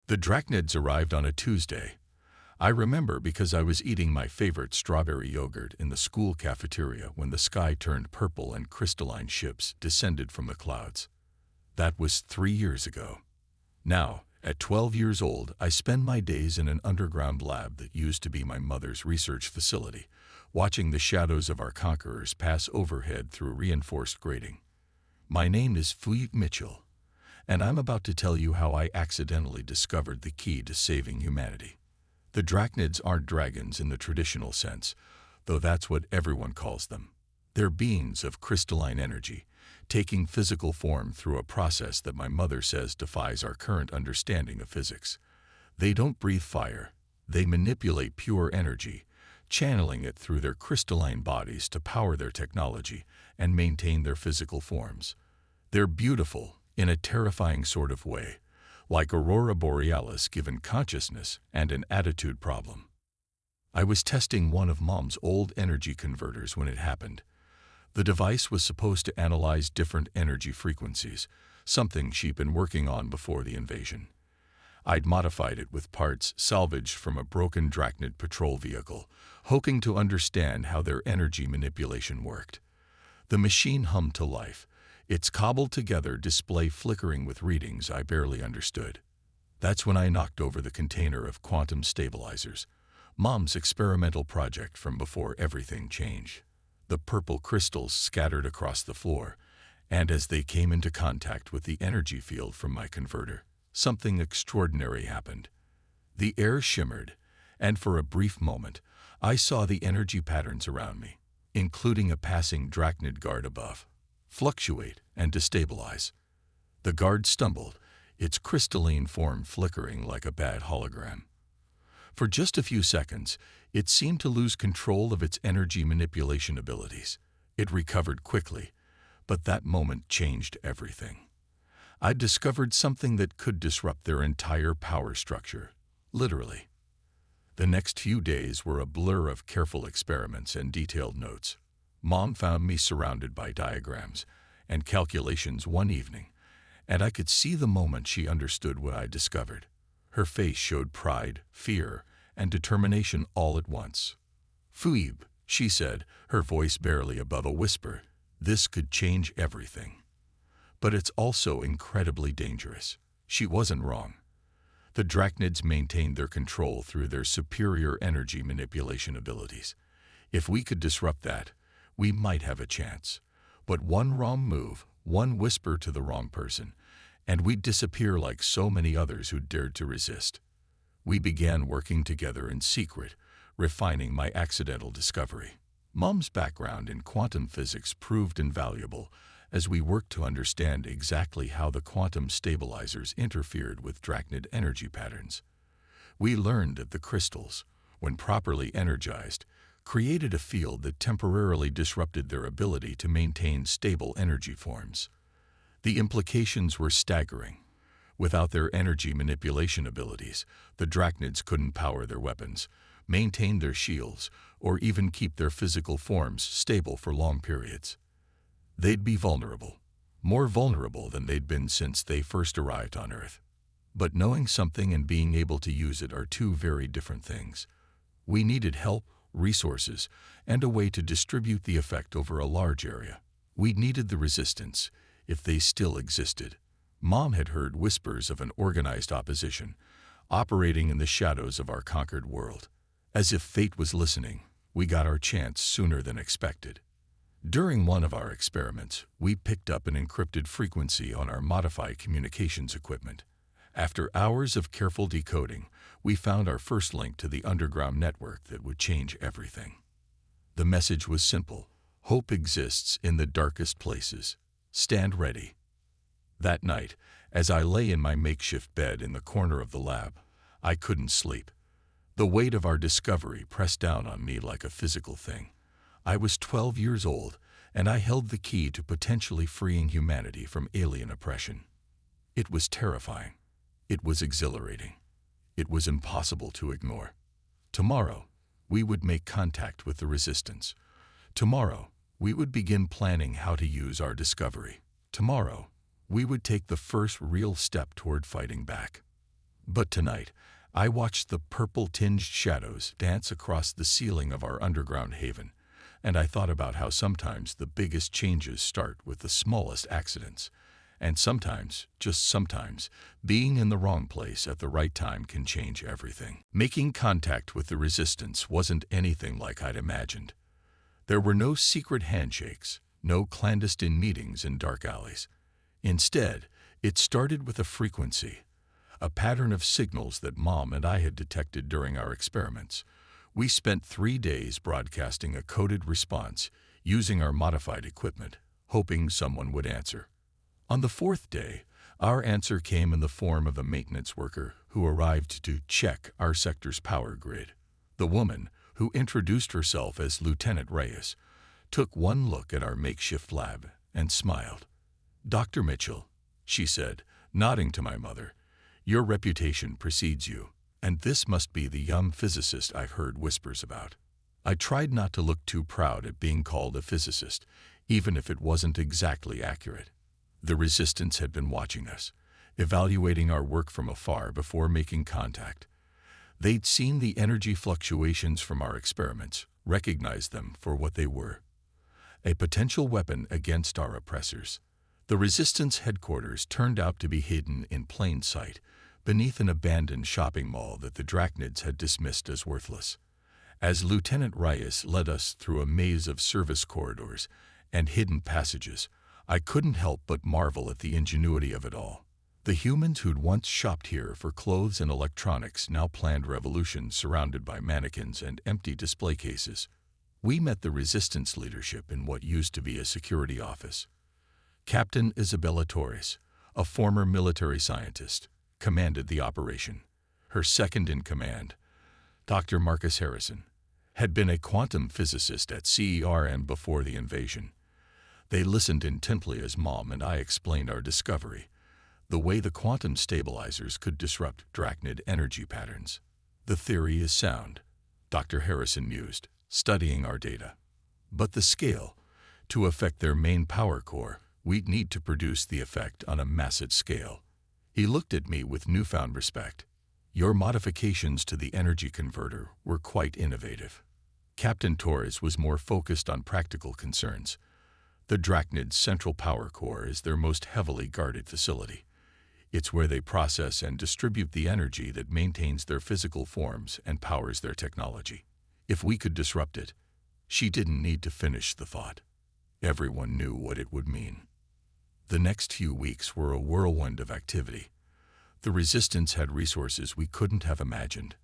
The Drachnids arrived on a Tuesday. I remember because I was eating my favorite strawberry yogurt in the school cafeteria when the sky turned purple and crystalline ships descended from the clouds. That was 3 years ago. Now, at 12 years old, I spend my days in an underground lab that used to be my mother's research facility, watching the shadows of our conquerors pass overhead through reinforced grating. My name is Futuristic Mitchell, and I'm about to tell you how I accidentally discovered the key to saving humanity. The Drachnids aren't dragons in the traditional sense, though that's what everyone calls them. They're beings of crystalline energy, taking physical form through a process that my mother says defies our current understanding of physics. They don't breathe fire. They manipulate pure energy, channeling it through their crystalline bodies to power their technology and maintain their physical forms. They're beautiful in a terrifying sort of way, like Aurora Borealis given consciousness and an attitude problem. I was testing one of Mom's old energy converters when it happened. The device was supposed to analyze different energy frequencies, something she'd been working on before the invasion. I'd modified it with parts salvaged from a broken Drachnid patrol vehicle, hoping to understand how their energy manipulation worked. The machine hummed to life, its cobbled-together display flickering with readings I barely understood. That's when I knocked over the container of quantum stabilizers, Mom's experimental project from before everything changed. The purple crystals scattered across the floor, and as they came into contact with the energy field from my converter, something extraordinary happened. The air shimmered, and for a brief moment, I saw the energy patterns around me, including a passing Drachnid guard above, fluctuate and destabilize. The guard stumbled, its crystalline form flickering like a bad hologram. For just a few seconds, it seemed to lose control of its energy manipulation abilities. It recovered quickly, but that moment changed everything. I discovered something that could disrupt their entire power structure, literally. The next few days were a blur of careful experiments and detailed notes. Mom found me surrounded by diagrams and calculations one evening, and I could see the moment she understood what I discovered. Her face showed pride, fear, and determination all at once. "Phoebe," she said, her voice barely above a whisper, "this could change everything. But it's also incredibly dangerous." She wasn't wrong. The Drachnids maintained their control through their superior energy manipulation abilities. If we could disrupt that, we might have a chance. But one wrong move, one whisper to the wrong person, and we'd disappear like so many others who dared to resist. We began working together in secret, refining my accidental discovery. Mom's background in quantum physics proved invaluable as we worked to understand exactly how the quantum stabilizers interfered with Drachnid energy patterns. We learned that the crystals, when properly energized, created a field that temporarily disrupted their ability to maintain stable energy forms. The implications were staggering. Without their energy manipulation abilities, the Drachnids couldn't power their weapons, maintain their shields, or even keep their physical forms stable for long periods. They'd be vulnerable, more vulnerable than they'd been since they first arrived on Earth. But knowing something and being able to use it are two very different things. We needed help, resources, and a way to distribute the effect over a large area. We needed the resistance, if they still existed. Mom had heard whispers of an organized opposition, operating in the shadows of our conquered world. As if fate was listening, we got our chance sooner than expected. During one of our experiments, we picked up an encrypted frequency on our modified communications equipment. After hours of careful decoding, we found our first link to the underground network that would change everything. The message was simple: hope exists in the darkest places. Stand ready. That night, as I lay in my makeshift bed in the corner of the lab, I couldn't sleep. The weight of our discovery pressed down on me like a physical thing. I was 12 years old, and I held the key to potentially freeing humanity from alien oppression. It was terrifying. It was exhilarating. It was impossible to ignore. Tomorrow, we would make contact with the resistance. Tomorrow, we would begin planning how to use our discovery. Tomorrow, we would take the first real step toward fighting back. But tonight, I watched the purple-tinged shadows dance across the ceiling of our underground haven, and I thought about how sometimes the biggest changes start with the smallest accidents, and sometimes, just sometimes, being in the wrong place at the right time can change everything. Making contact with the resistance wasn't anything like I'd imagined. There were no secret handshakes, no clandestine meetings in dark alleys. Instead, it started with a frequency, a pattern of signals that Mom and I had detected during our experiments. We spent 3 days broadcasting a coded response using our modified equipment, hoping someone would answer. On the 4th day, our answer came in the form of a maintenance worker who arrived to check our sector's power grid. The woman, who introduced herself as Lieutenant Reyes, took one look at our makeshift lab and smiled. "Dr. Mitchell," she said, nodding to my mother, "your reputation precedes you, and this must be the young physicist I've heard whispers about." I tried not to look too proud at being called a physicist, even if it wasn't exactly accurate. The resistance had been watching us, evaluating our work from afar before making contact. They'd seen the energy fluctuations from our experiments, recognized them for what they were: a potential weapon against our oppressors. The resistance headquarters turned out to be hidden in plain sight, beneath an abandoned shopping mall that the Drachnids had dismissed as worthless. As Lieutenant Reyes led us through a maze of service corridors and hidden passages, I couldn't help but marvel at the ingenuity of it all. The humans who'd once shopped here for clothes and electronics now planned revolutions surrounded by mannequins and empty display cases. We met the resistance leadership in what used to be a security office. Captain Isabella Torres, a former military scientist, commanded the operation. Her second-in-command, Dr. Marcus Harrison, had been a quantum physicist at CERN before the invasion. They listened intently as Mom and I explained our discovery, the way the quantum stabilizers could disrupt Drachnid energy patterns. "The theory is sound," Dr. Harrison mused, studying our data. "But the scale, to affect their main power core, we'd need to produce the effect on a massive scale." He looked at me with newfound respect. "Your modifications to the energy converter were quite innovative." Captain Torres was more focused on practical concerns. The Drachnid's central power core is their most heavily guarded facility. It's where they process and distribute the energy that maintains their physical forms and powers their technology. If we could disrupt it, she didn't need to finish the thought. Everyone knew what it would mean. The next few weeks were a whirlwind of activity. The resistance had resources we couldn't have imagined: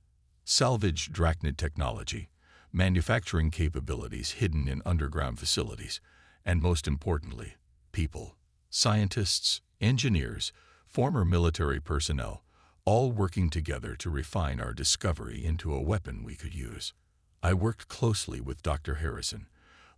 salvaged Drachnid technology, manufacturing capabilities hidden in underground facilities, and most importantly, people, scientists, engineers, former military personnel, all working together to refine our discovery into a weapon we could use. I worked closely with Dr. Harrison,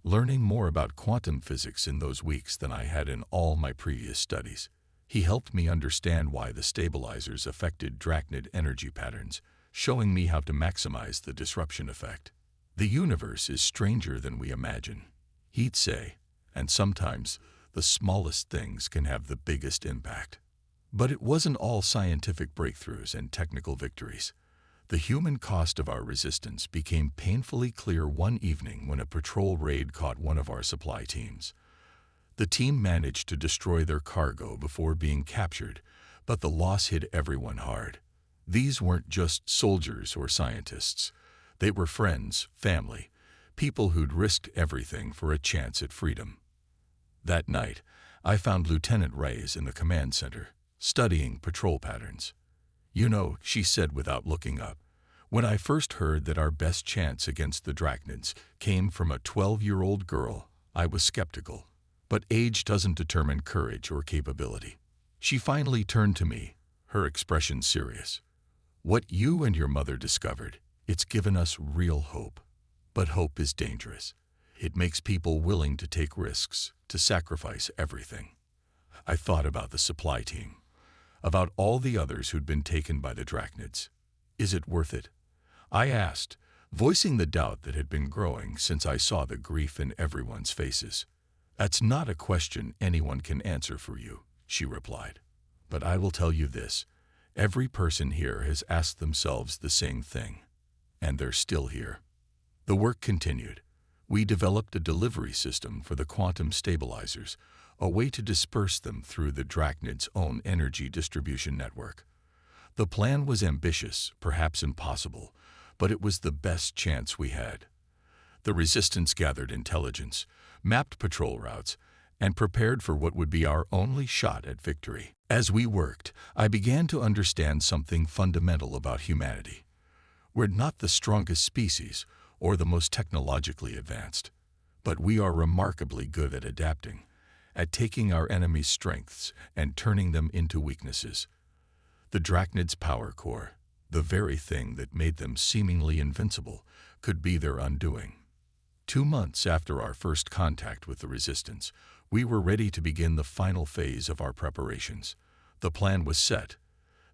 learning more about quantum physics in those weeks than I had in all my previous studies. He helped me understand why the stabilizers affected Drachnid energy patterns, showing me how to maximize the disruption effect. "The universe is stranger than we imagine," he'd say, "and sometimes the smallest things can have the biggest impact." But it wasn't all scientific breakthroughs and technical victories. The human cost of our resistance became painfully clear one evening when a patrol raid caught one of our supply teams. The team managed to destroy their cargo before being captured, but the loss hit everyone hard. These weren't just soldiers or scientists. They were friends, family, people who'd risked everything for a chance at freedom. That night, I found Lieutenant Reyes in the command center, studying patrol patterns. "You know," she said without looking up, "when I first heard that our best chance against the Drachnids came from a 12-year-old girl, I was skeptical. But age doesn't determine courage or capability." She finally turned to me, her expression serious. "What you and your mother discovered, it's given us real hope. But hope is dangerous. It makes people willing to take risks, to sacrifice everything." I thought about the supply team, about all the others who'd been taken by the Drachnids. "Is it worth it?" I asked, voicing the doubt that had been growing since I saw the grief in everyone's faces. "That's not a question anyone can answer for you," she replied. "But I will tell you this: Every person here has asked themselves the same thing, and they're still here. The work continued. We developed a delivery system for the quantum stabilizers, a way to disperse them through the Drachnid's own energy distribution network. The plan was ambitious, perhaps impossible, but it was the best chance we had. The Resistance gathered intelligence, mapped patrol routes, and prepared for what would be our only shot at victory. As we worked, I began to understand something fundamental about humanity. We're not the strongest species or the most technologically advanced, but we are remarkably good at adapting, at taking our enemy's strengths and turning them into weaknesses. The Drachnid's power core, the very thing that made them seemingly invincible, could be their undoing. 2 months after our first contact with the Resistance, we were ready to begin the final phase of our preparations. The plan was set,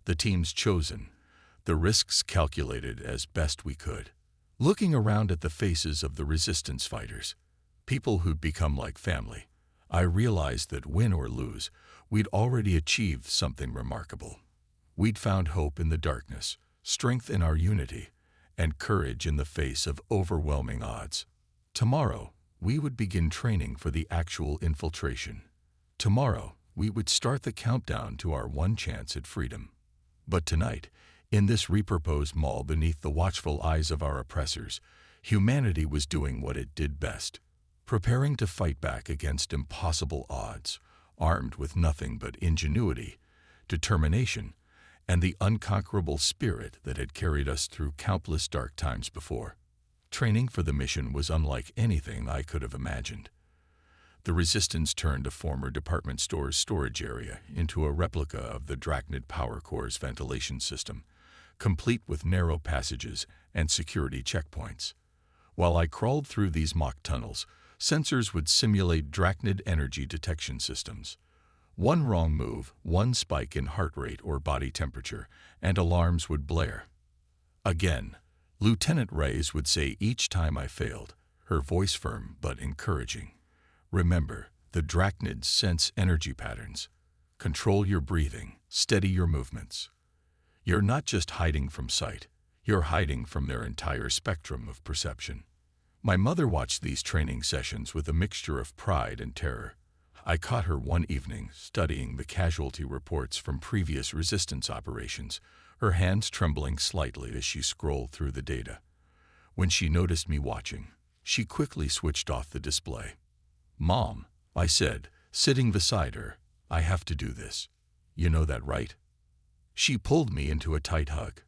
the teams chosen, the risks calculated as best we could. Looking around at the faces of the Resistance fighters, people who'd become like family, I realized that win or lose, we'd already achieved something remarkable. We'd found hope in the darkness, strength in our unity, and courage in the face of overwhelming odds. Tomorrow, we would begin training for the actual infiltration. Tomorrow, we would start the countdown to our one chance at freedom. But tonight, in this repurposed mall beneath the watchful eyes of our oppressors, humanity was doing what it did best, preparing to fight back against impossible odds, armed with nothing but ingenuity, determination, and the unconquerable spirit that had carried us through countless dark times before. Training for the mission was unlike anything I could have imagined. The Resistance turned a former department store's storage area into a replica of the Drachnid power core's ventilation system, complete with narrow passages and security checkpoints. While I crawled through these mock tunnels, sensors would simulate Drachnid energy detection systems. One wrong move, one spike in heart rate or body temperature, and alarms would blare. Again, Lieutenant Reyes would say each time I failed, her voice firm but encouraging, "Remember, the Drachnids sense energy patterns. Control your breathing, steady your movements. You're not just hiding from sight, you're hiding from their entire spectrum of perception." My mother watched these training sessions with a mixture of pride and terror. I caught her one evening studying the casualty reports from previous Resistance operations, her hands trembling slightly as she scrolled through the data. When she noticed me watching, she quickly switched off the display. "Mom," I said, sitting beside her, "I have to do this. You know that, right?" She pulled me into a tight hug.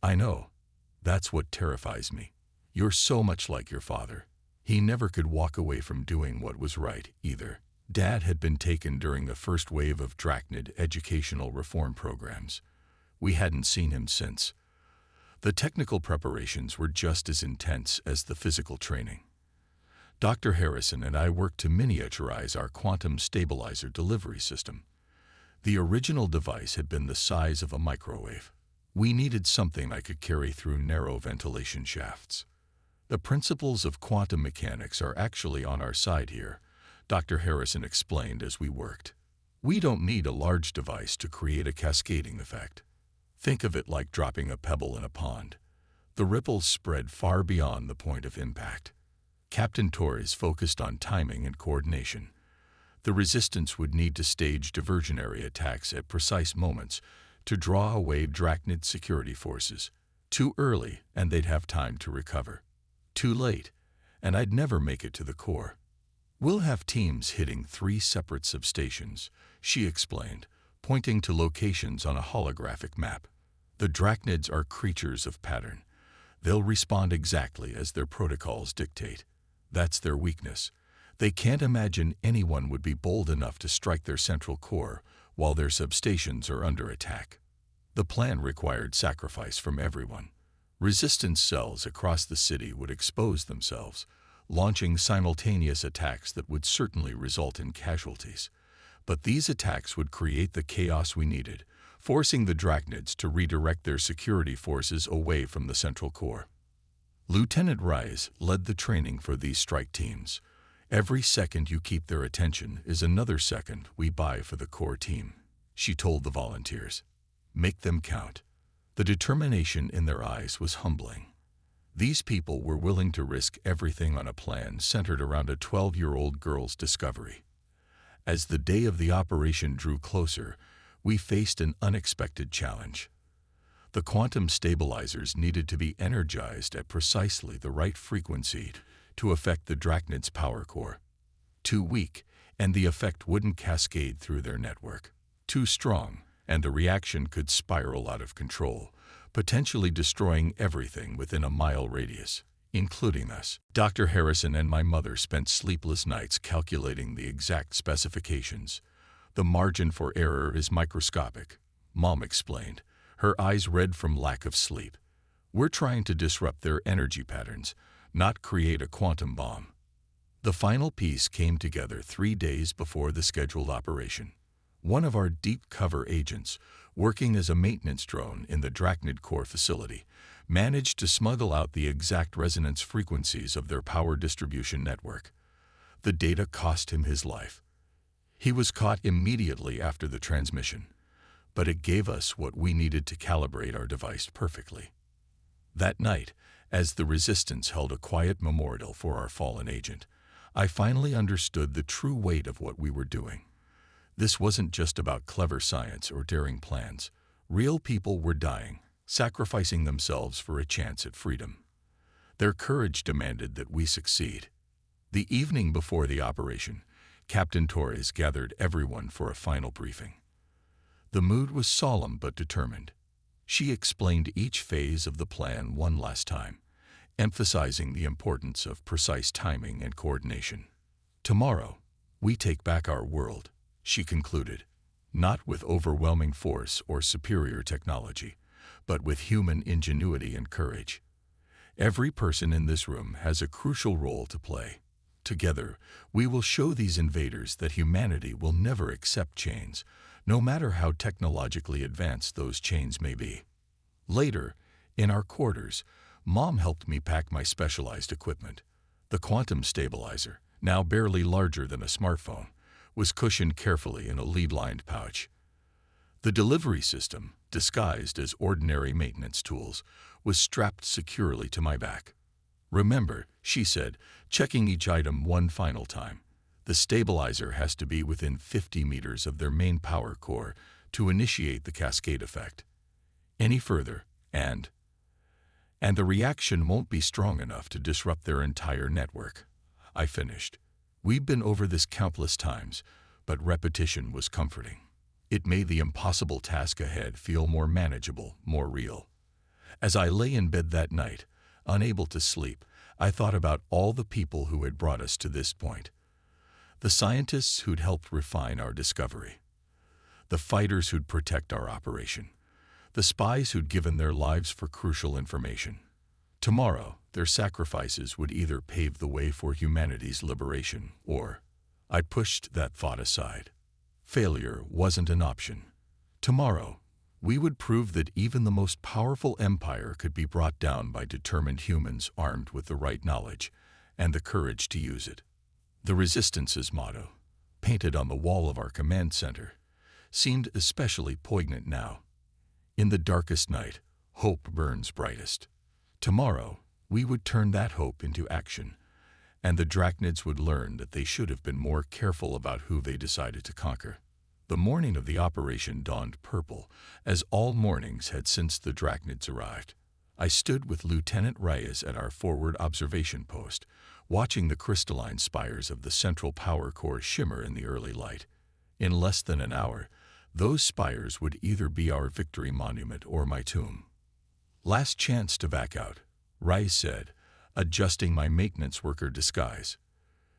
"I know. That's what terrifies me. You're so much like your father. He never could walk away from doing what was right, either." Dad had been taken during the first wave of Drachnid educational reform programs. We hadn't seen him since. The technical preparations were just as intense as the physical training. Dr. Harrison and I worked to miniaturize our quantum stabilizer delivery system. The original device had been the size of a microwave. We needed something I could carry through narrow ventilation shafts. "The principles of quantum mechanics are actually on our side here," Dr. Harrison explained as we worked. "We don't need a large device to create a cascading effect. Think of it like dropping a pebble in a pond. The ripples spread far beyond the point of impact." Captain Torres focused on timing and coordination. The Resistance would need to stage diversionary attacks at precise moments to draw away Drachnid security forces. Too early, and they'd have time to recover. Too late, and I'd never make it to the core. "We'll have teams hitting 3 separate substations," she explained, pointing to locations on a holographic map. "The Drachnids are creatures of pattern. They'll respond exactly as their protocols dictate. That's their weakness. They can't imagine anyone would be bold enough to strike their central core while their substations are under attack." The plan required sacrifice from everyone. Resistance cells across the city would expose themselves, launching simultaneous attacks that would certainly result in casualties. But these attacks would create the chaos we needed, forcing the Drachnids to redirect their security forces away from the central core. Lieutenant Reyes led the training for these strike teams. "Every second you keep their attention is another second we buy for the core team," she told the volunteers. Make them count. The determination in their eyes was humbling. These people were willing to risk everything on a plan centered around a 12-year-old girl's discovery. As the day of the operation drew closer, we faced an unexpected challenge. The quantum stabilizers needed to be energized at precisely the right frequency to affect the Drachnid's power core. Too weak, and the effect wouldn't cascade through their network. Too strong, and the reaction could spiral out of control, potentially destroying everything within a mile radius, including us. Dr. Harrison and my mother spent sleepless nights calculating the exact specifications. The margin for error is microscopic, Mom explained, her eyes red from lack of sleep. We're trying to disrupt their energy patterns, not create a quantum bomb. The final piece came together 3 days before the scheduled operation. One of our deep cover agents, working as a maintenance drone in the Drachnid core facility, managed to smuggle out the exact resonance frequencies of their power distribution network. The data cost him his life. He was caught immediately after the transmission, but it gave us what we needed to calibrate our device perfectly. That night, as the Resistance held a quiet memorial for our fallen agent, I finally understood the true weight of what we were doing. This wasn't just about clever science or daring plans. Real people were dying, sacrificing themselves for a chance at freedom. Their courage demanded that we succeed. The evening before the operation, Captain Torres gathered everyone for a final briefing. The mood was solemn but determined. She explained each phase of the plan one last time, emphasizing the importance of precise timing and coordination. Tomorrow, we take back our world, she concluded, not with overwhelming force or superior technology, but with human ingenuity and courage. Every person in this room has a crucial role to play. Together, we will show these invaders that humanity will never accept chains, no matter how technologically advanced those chains may be. Later, in our quarters, Mom helped me pack my specialized equipment. The quantum stabilizer, now barely larger than a smartphone, was cushioned carefully in a lead-lined pouch. The delivery system, disguised as ordinary maintenance tools, was strapped securely to my back. Remember, she said, checking each item one final time, the stabilizer has to be within 50 meters of their main power core to initiate the cascade effect. Any further, and the reaction won't be strong enough to disrupt their entire network. I finished. We've been over this countless times, but repetition was comforting. It made the impossible task ahead feel more manageable, more real. As I lay in bed that night, unable to sleep, I thought about all the people who had brought us to this point. The scientists who'd helped refine our discovery. The fighters who'd protect our operation. The spies who'd given their lives for crucial information. Tomorrow, their sacrifices would either pave the way for humanity's liberation or... I pushed that thought aside. Failure wasn't an option. Tomorrow, we would prove that even the most powerful empire could be brought down by determined humans armed with the right knowledge and the courage to use it. The Resistance's motto, painted on the wall of our command center, seemed especially poignant now. In the darkest night, hope burns brightest. Tomorrow, we would turn that hope into action, and the Drachnids would learn that they should have been more careful about who they decided to conquer. The morning of the operation dawned purple, as all mornings had since the Drachnids arrived. I stood with Lieutenant Reyes at our forward observation post, watching the crystalline spires of the central power core shimmer in the early light. In less than an hour, those spires would either be our victory monument or my tomb. Last chance to back out, Reyes said, adjusting my maintenance worker disguise.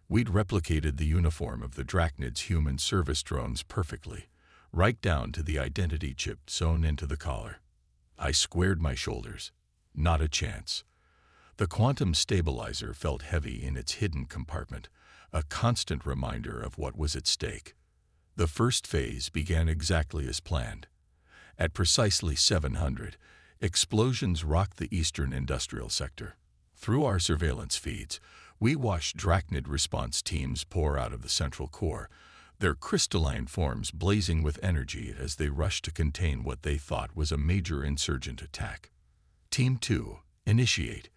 We'd replicated the uniform of the Drachnid's human service drones perfectly, right down to the identity chip sewn into the collar. I squared my shoulders. Not a chance. The quantum stabilizer felt heavy in its hidden compartment, a constant reminder of what was at stake. The first phase began exactly as planned. At precisely 700, explosions rocked the eastern industrial sector. Through our surveillance feeds, we watched Drachnid response teams pour out of the central core, their crystalline forms blazing with energy as they rushed to contain what they thought was a major insurgent attack. Team 2, initiate.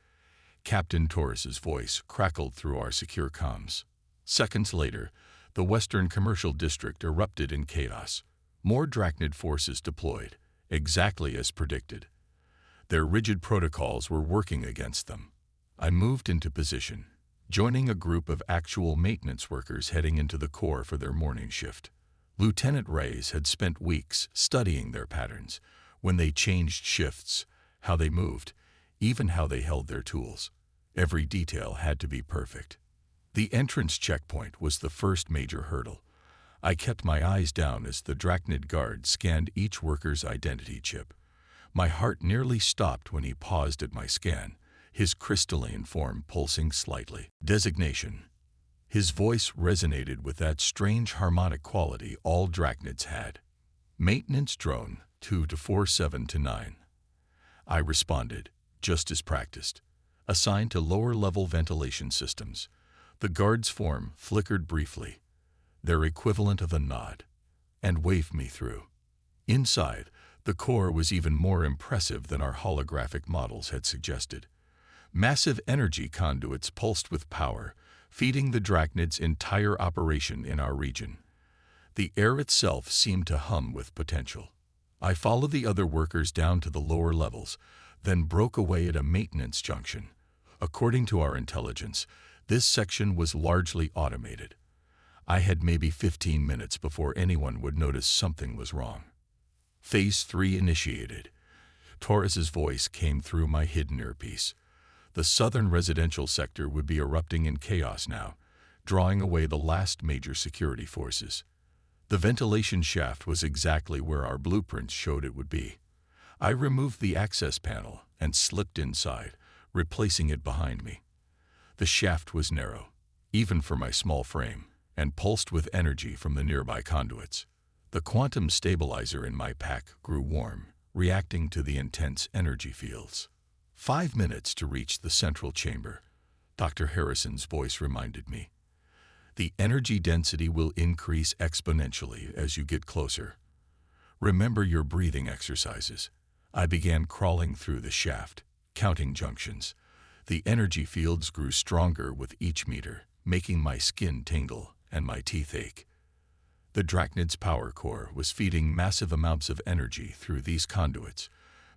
Captain Torres's voice crackled through our secure comms. Seconds later, the Western Commercial District erupted in chaos. More Drachnid forces deployed, exactly as predicted. Their rigid protocols were working against them. I moved into position, joining a group of actual maintenance workers heading into the core for their morning shift. Lieutenant Reyes had spent weeks studying their patterns, when they changed shifts, how they moved, even how they held their tools. Every detail had to be perfect. The entrance checkpoint was the first major hurdle. I kept my eyes down as the Drachnid guard scanned each worker's identity chip. My heart nearly stopped when he paused at my scan, his crystalline form pulsing slightly. Designation. His voice resonated with that strange harmonic quality all Drachnids had. Maintenance drone 2-4-7-9. I responded, just as practiced. Assigned to lower-level ventilation systems. The guard's form flickered briefly, their equivalent of a nod, and waved me through. Inside, the core was even more impressive than our holographic models had suggested. Massive energy conduits pulsed with power, feeding the Drachnid's entire operation in our region. The air itself seemed to hum with potential. I followed the other workers down to the lower levels, then broke away at a maintenance junction. According to our intelligence, this section was largely automated. I had maybe 15 minutes before anyone would notice something was wrong. Phase 3 initiated. Torres's voice came through my hidden earpiece. The southern residential sector would be erupting in chaos now, drawing away the last major security forces. The ventilation shaft was exactly where our blueprints showed it would be. I removed the access panel and slipped inside, replacing it behind me. The shaft was narrow, even for my small frame, and pulsed with energy from the nearby conduits. The quantum stabilizer in my pack grew warm, reacting to the intense energy fields. 5 minutes to reach the central chamber, Dr. Harrison's voice reminded me. The energy density will increase exponentially as you get closer. Remember your breathing exercises. I began crawling through the shaft, counting junctions. The energy fields grew stronger with each meter, making my skin tingle and my teeth ache. The Drachnid's power core was feeding massive amounts of energy through these conduits,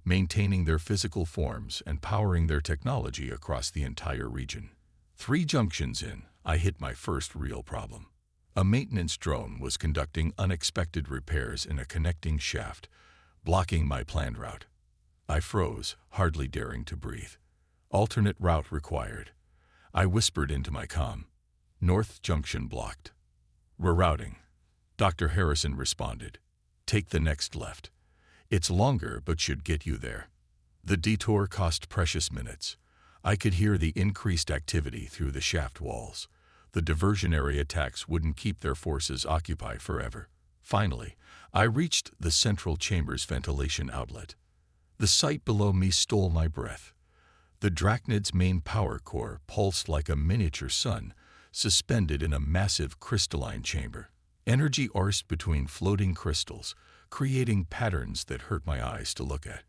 maintaining their physical forms and powering their technology across the entire region. 3 junctions in, I hit my first real problem. A maintenance drone was conducting unexpected repairs in a connecting shaft, blocking my planned route. I froze, hardly daring to breathe. Alternate route required. I whispered into my comm. North junction blocked. Rerouting. Dr. Harrison responded. Take the next left. It's longer but should get you there. The detour cost precious minutes. I could hear the increased activity through the shaft walls. The diversionary attacks wouldn't keep their forces occupied forever. Finally, I reached the central chamber's ventilation outlet. The sight below me stole my breath. The Drachnid's main power core pulsed like a miniature sun, suspended in a massive crystalline chamber. Energy coursed between floating crystals, creating patterns that hurt my eyes to look at.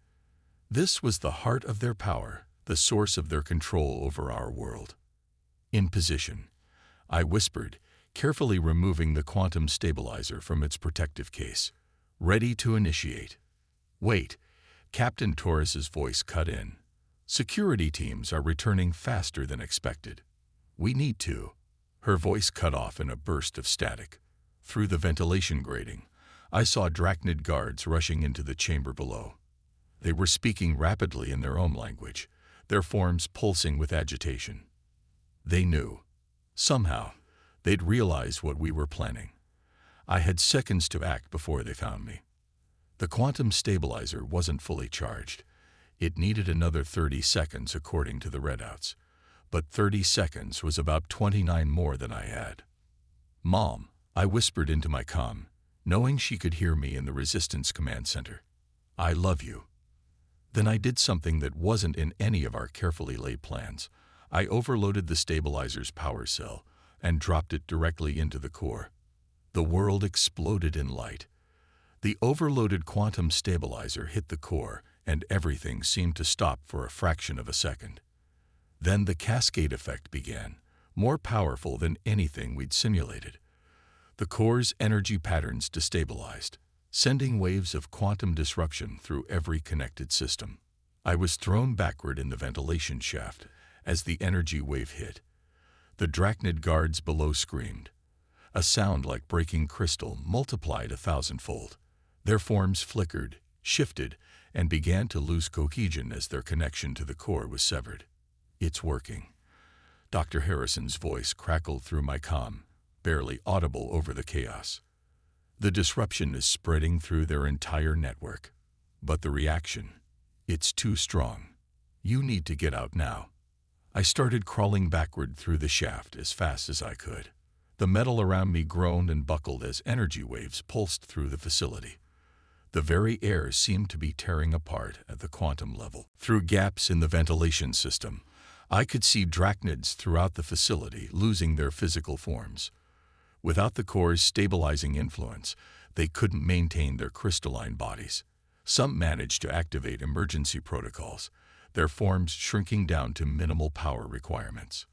This was the heart of their power, the source of their control over our world. In position, I whispered, carefully removing the quantum stabilizer from its protective case. Ready to initiate. Wait, Captain Torres's voice cut in. Security teams are returning faster than expected. We need to. Her voice cut off in a burst of static. Through the ventilation grating, I saw Drachnid guards rushing into the chamber below. They were speaking rapidly in their own language, their forms pulsing with agitation. They knew. Somehow, they'd realized what we were planning. I had seconds to act before they found me. The quantum stabilizer wasn't fully charged. It needed another 30 seconds according to the readouts. But 30 seconds was about 29 more than I had. Mom, I whispered into my comm, knowing she could hear me in the Resistance Command Center. I love you. Then I did something that wasn't in any of our carefully laid plans. I overloaded the stabilizer's power cell and dropped it directly into the core. The world exploded in light. The overloaded quantum stabilizer hit the core, and everything seemed to stop for a fraction of a second. Then the cascade effect began, more powerful than anything we'd simulated. The core's energy patterns destabilized, sending waves of quantum disruption through every connected system. I was thrown backward in the ventilation shaft as the energy wave hit. The Drachnid guards below screamed. A sound like breaking crystal multiplied 1,000-fold. Their forms flickered, shifted, and began to lose cohesion as their connection to the core was severed. "It's working." Dr. Harrison's voice crackled through my comm, barely audible over the chaos. "The disruption is spreading through their entire network. But the reaction, it's too strong. You need to get out now." I started crawling backward through the shaft as fast as I could. The metal around me groaned and buckled as energy waves pulsed through the facility. The very air seemed to be tearing apart at the quantum level. Through gaps in the ventilation system, I could see drachnids throughout the facility losing their physical forms. Without the core's stabilizing influence, they couldn't maintain their crystalline bodies. Some managed to activate emergency protocols, their forms shrinking down to minimal power requirements.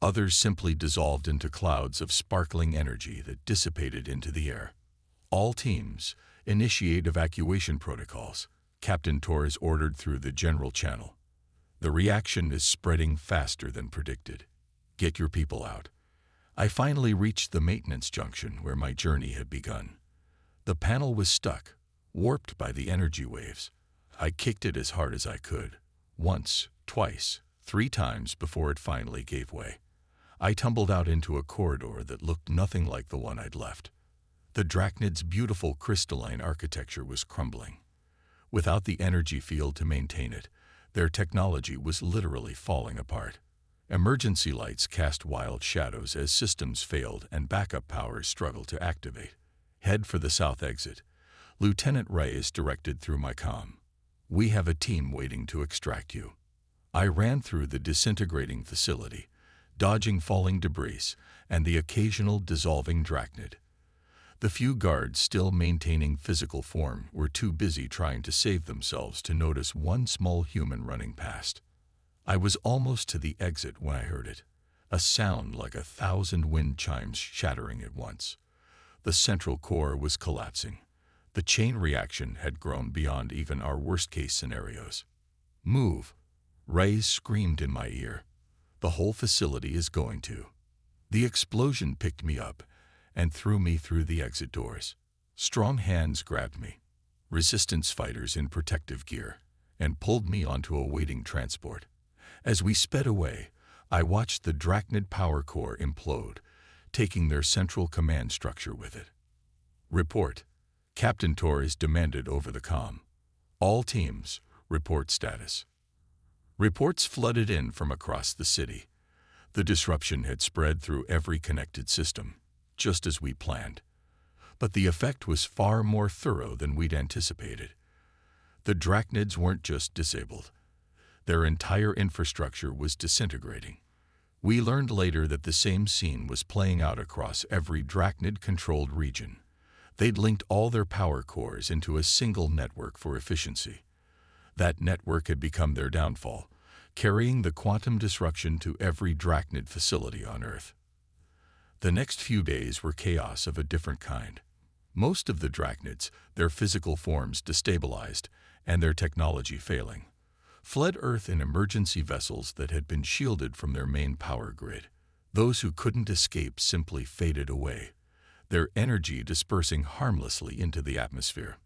Others simply dissolved into clouds of sparkling energy that dissipated into the air. "All teams, initiate evacuation protocols," Captain Torres ordered through the general channel. "The reaction is spreading faster than predicted. Get your people out." I finally reached the maintenance junction where my journey had begun. The panel was stuck, warped by the energy waves. I kicked it as hard as I could, once, twice, 3 times before it finally gave way. I tumbled out into a corridor that looked nothing like the one I'd left. The Drachnid's beautiful crystalline architecture was crumbling. Without the energy field to maintain it, their technology was literally falling apart. Emergency lights cast wild shadows as systems failed and backup powers struggled to activate. "Head for the south exit," Lieutenant Reyes directed through my comm. "We have a team waiting to extract you." I ran through the disintegrating facility, dodging falling debris and the occasional dissolving drachnid. The few guards still maintaining physical form were too busy trying to save themselves to notice one small human running past. I was almost to the exit when I heard it, a sound like 1,000 wind chimes shattering at once. The central core was collapsing. The chain reaction had grown beyond even our worst-case scenarios. "Move!" Reyes screamed in my ear. "The whole facility is going to." The explosion picked me up and threw me through the exit doors. Strong hands grabbed me, resistance fighters in protective gear, and pulled me onto a waiting transport. As we sped away, I watched the Drachnid power core implode, taking their central command structure with it. "Report," Captain Torres demanded over the comm. "All teams, report status." Reports flooded in from across the city. The disruption had spread through every connected system, just as we planned. But the effect was far more thorough than we'd anticipated. The Drachnids weren't just disabled. Their entire infrastructure was disintegrating. We learned later that the same scene was playing out across every Drachnid-controlled region. They'd linked all their power cores into a single network for efficiency. That network had become their downfall, carrying the quantum disruption to every Drachnid facility on Earth. The next few days were chaos of a different kind. Most of the Drachnids, their physical forms destabilized and their technology failing, fled Earth in emergency vessels that had been shielded from their main power grid. Those who couldn't escape simply faded away, their energy dispersing harmlessly into the atmosphere.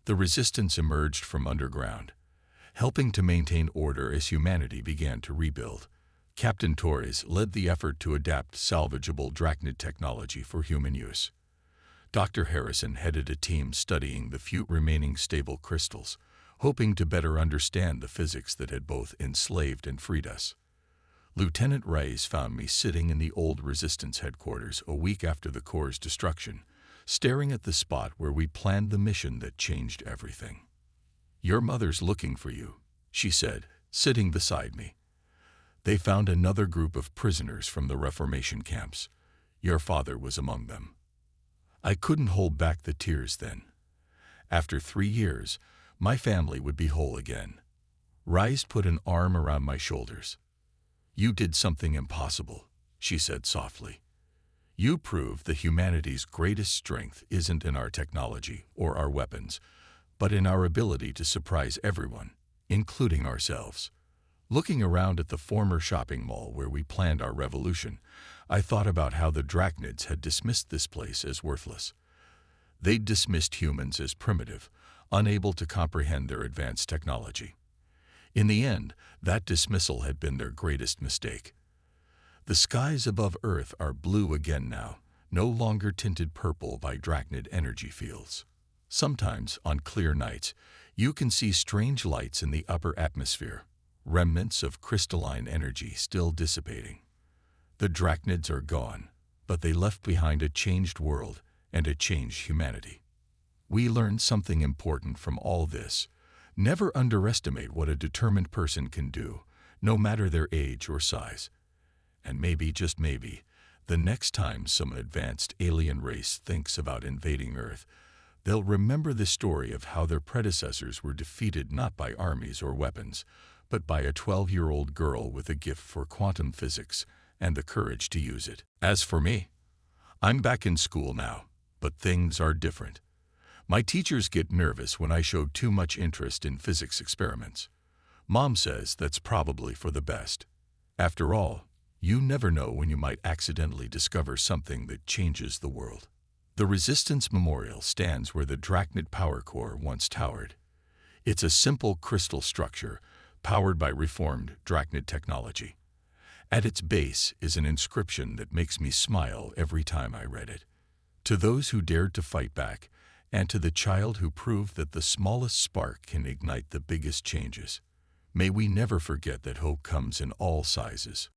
The resistance emerged from underground, helping to maintain order as humanity began to rebuild. Captain Torres led the effort to adapt salvageable Drachnid technology for human use. Dr. Harrison headed a team studying the few remaining stable crystals, hoping to better understand the physics that had both enslaved and freed us. Lieutenant Reyes found me sitting in the old Resistance headquarters a week after the core's destruction, staring at the spot where we planned the mission that changed everything. "Your mother's looking for you," she said, sitting beside me. "They found another group of prisoners from the Reformation camps. Your father was among them." I couldn't hold back the tears then. After 3 years, my family would be whole again. Rise put an arm around my shoulders. "You did something impossible," she said softly. "You proved that humanity's greatest strength isn't in our technology or our weapons, but in our ability to surprise everyone, including ourselves." Looking around at the former shopping mall where we planned our revolution, I thought about how the Drachnids had dismissed this place as worthless. They'd dismissed humans as primitive, unable to comprehend their advanced technology. In the end, that dismissal had been their greatest mistake. The skies above Earth are blue again now, no longer tinted purple by Drachnid energy fields. Sometimes, on clear nights, you can see strange lights in the upper atmosphere, remnants of crystalline energy still dissipating. The Drachnids are gone, but they left behind a changed world and a changed humanity. We learned something important from all this. Never underestimate what a determined person can do, no matter their age or size. And maybe, just maybe, the next time some advanced alien race thinks about invading Earth, they'll remember the story of how their predecessors were defeated not by armies or weapons, but by a 12-year-old girl with a gift for quantum physics and the courage to use it. As for me, I'm back in school now, but things are different. My teachers get nervous when I show too much interest in physics experiments. Mom says that's probably for the best. After all, you never know when you might accidentally discover something that changes the world. The Resistance Memorial stands where the Drachnid Power Core once towered. It's a simple crystal structure powered by reformed Drachnid technology. At its base is an inscription that makes me smile every time I read it. "To those who dared to fight back, and to the child who proved that the smallest spark can ignite the biggest changes. May we never forget that hope comes in all sizes."